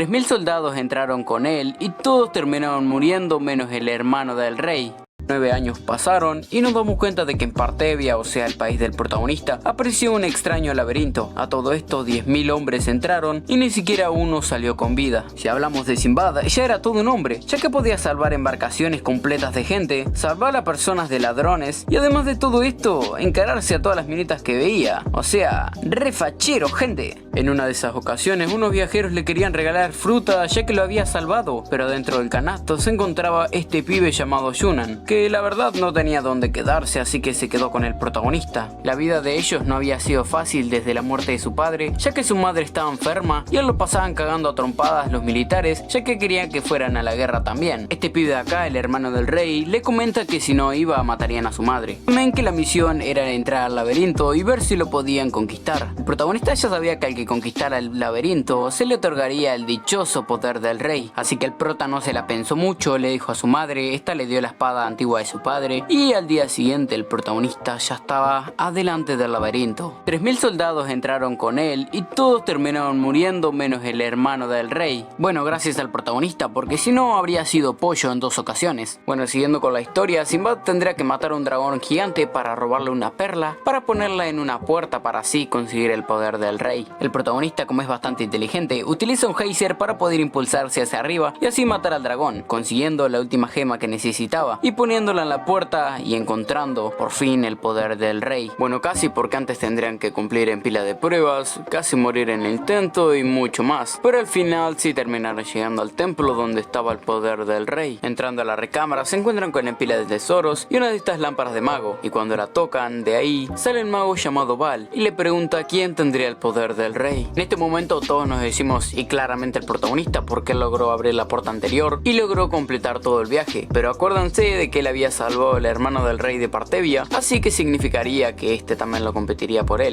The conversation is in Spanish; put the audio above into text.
3000 soldados entraron con él y todos terminaron muriendo menos el hermano del rey. 9 años pasaron y nos damos cuenta de que en Partevia, o sea el país del protagonista, apareció un extraño laberinto. A todo esto 10.000 hombres entraron y ni siquiera uno salió con vida. Si hablamos de Sinbad, ya era todo un hombre, ya que podía salvar embarcaciones completas de gente, salvar a personas de ladrones y además de todo esto, encararse a todas las minitas que veía. O sea, re fachero, gente. En una de esas ocasiones, unos viajeros le querían regalar fruta ya que lo había salvado, pero dentro del canasto se encontraba este pibe llamado Yunnan, que la verdad no tenía dónde quedarse, así que se quedó con el protagonista. La vida de ellos no había sido fácil desde la muerte de su padre, ya que su madre estaba enferma y él lo pasaban cagando a trompadas los militares, ya que querían que fueran a la guerra también. Este pibe de acá, el hermano del rey, le comenta que si no iba matarían a su madre. También que la misión era entrar al laberinto y ver si lo podían conquistar. El protagonista ya sabía que al que conquistara el laberinto se le otorgaría el dichoso poder del rey, así que el prota no se la pensó mucho, le dijo a su madre, esta le dio la espada antigua de su padre y al día siguiente el protagonista ya estaba adelante del laberinto. 3000 soldados entraron con él y todos terminaron muriendo menos el hermano del rey. Bueno, gracias al protagonista, porque si no habría sido pollo en 2 ocasiones. Bueno, siguiendo con la historia, Sinbad tendrá que matar a un dragón gigante para robarle una perla, para ponerla en una puerta para así conseguir el poder del rey. El protagonista, como es bastante inteligente, utiliza un geyser para poder impulsarse hacia arriba y así matar al dragón, consiguiendo la última gema que necesitaba y poniéndola en la puerta y encontrando por fin el poder del rey. Bueno, casi, porque antes tendrían que cumplir en pila de pruebas, casi morir en el intento y mucho más, pero al final sí terminaron llegando al templo donde estaba el poder del rey. Entrando a la recámara se encuentran con la pila de tesoros y una de estas lámparas de mago, y cuando la tocan, de ahí sale el mago llamado Val y le pregunta quién tendría el poder del rey. En este momento todos nos decimos, y claramente el protagonista, porque él logró abrir la puerta anterior y logró completar todo el viaje, pero acuérdense de que él había salvado al hermano del rey de Partevia, así que significaría que este también lo competiría por él.